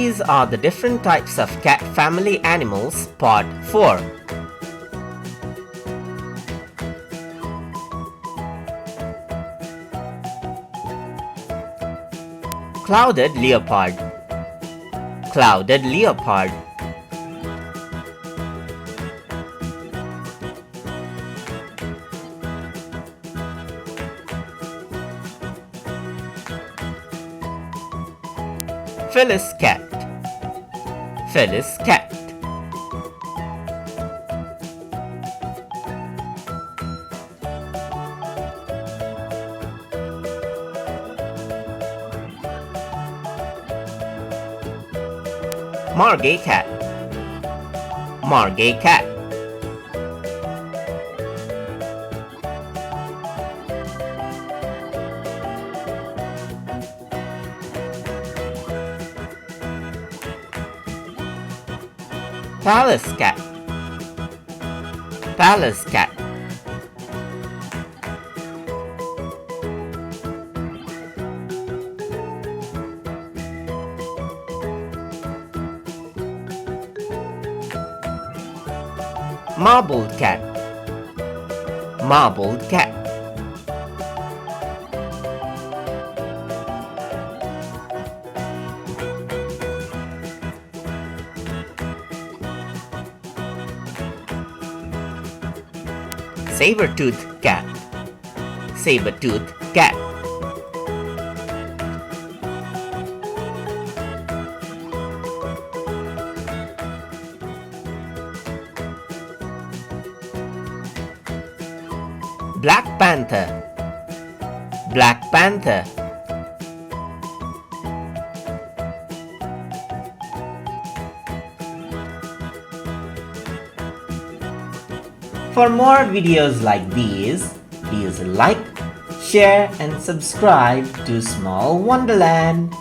These are the different types of cat family animals, Part 4. Clouded leopard. Clouded leopard. Felis cat. Felis cat. Margay cat. Margay cat. Palace cat. Palace cat. Marbled cat. Marbled cat. Saber-toothed cat. Saber-toothed cat. Black panther. Black panther. For more videos like these, please like, share and subscribe to Small Wonderland.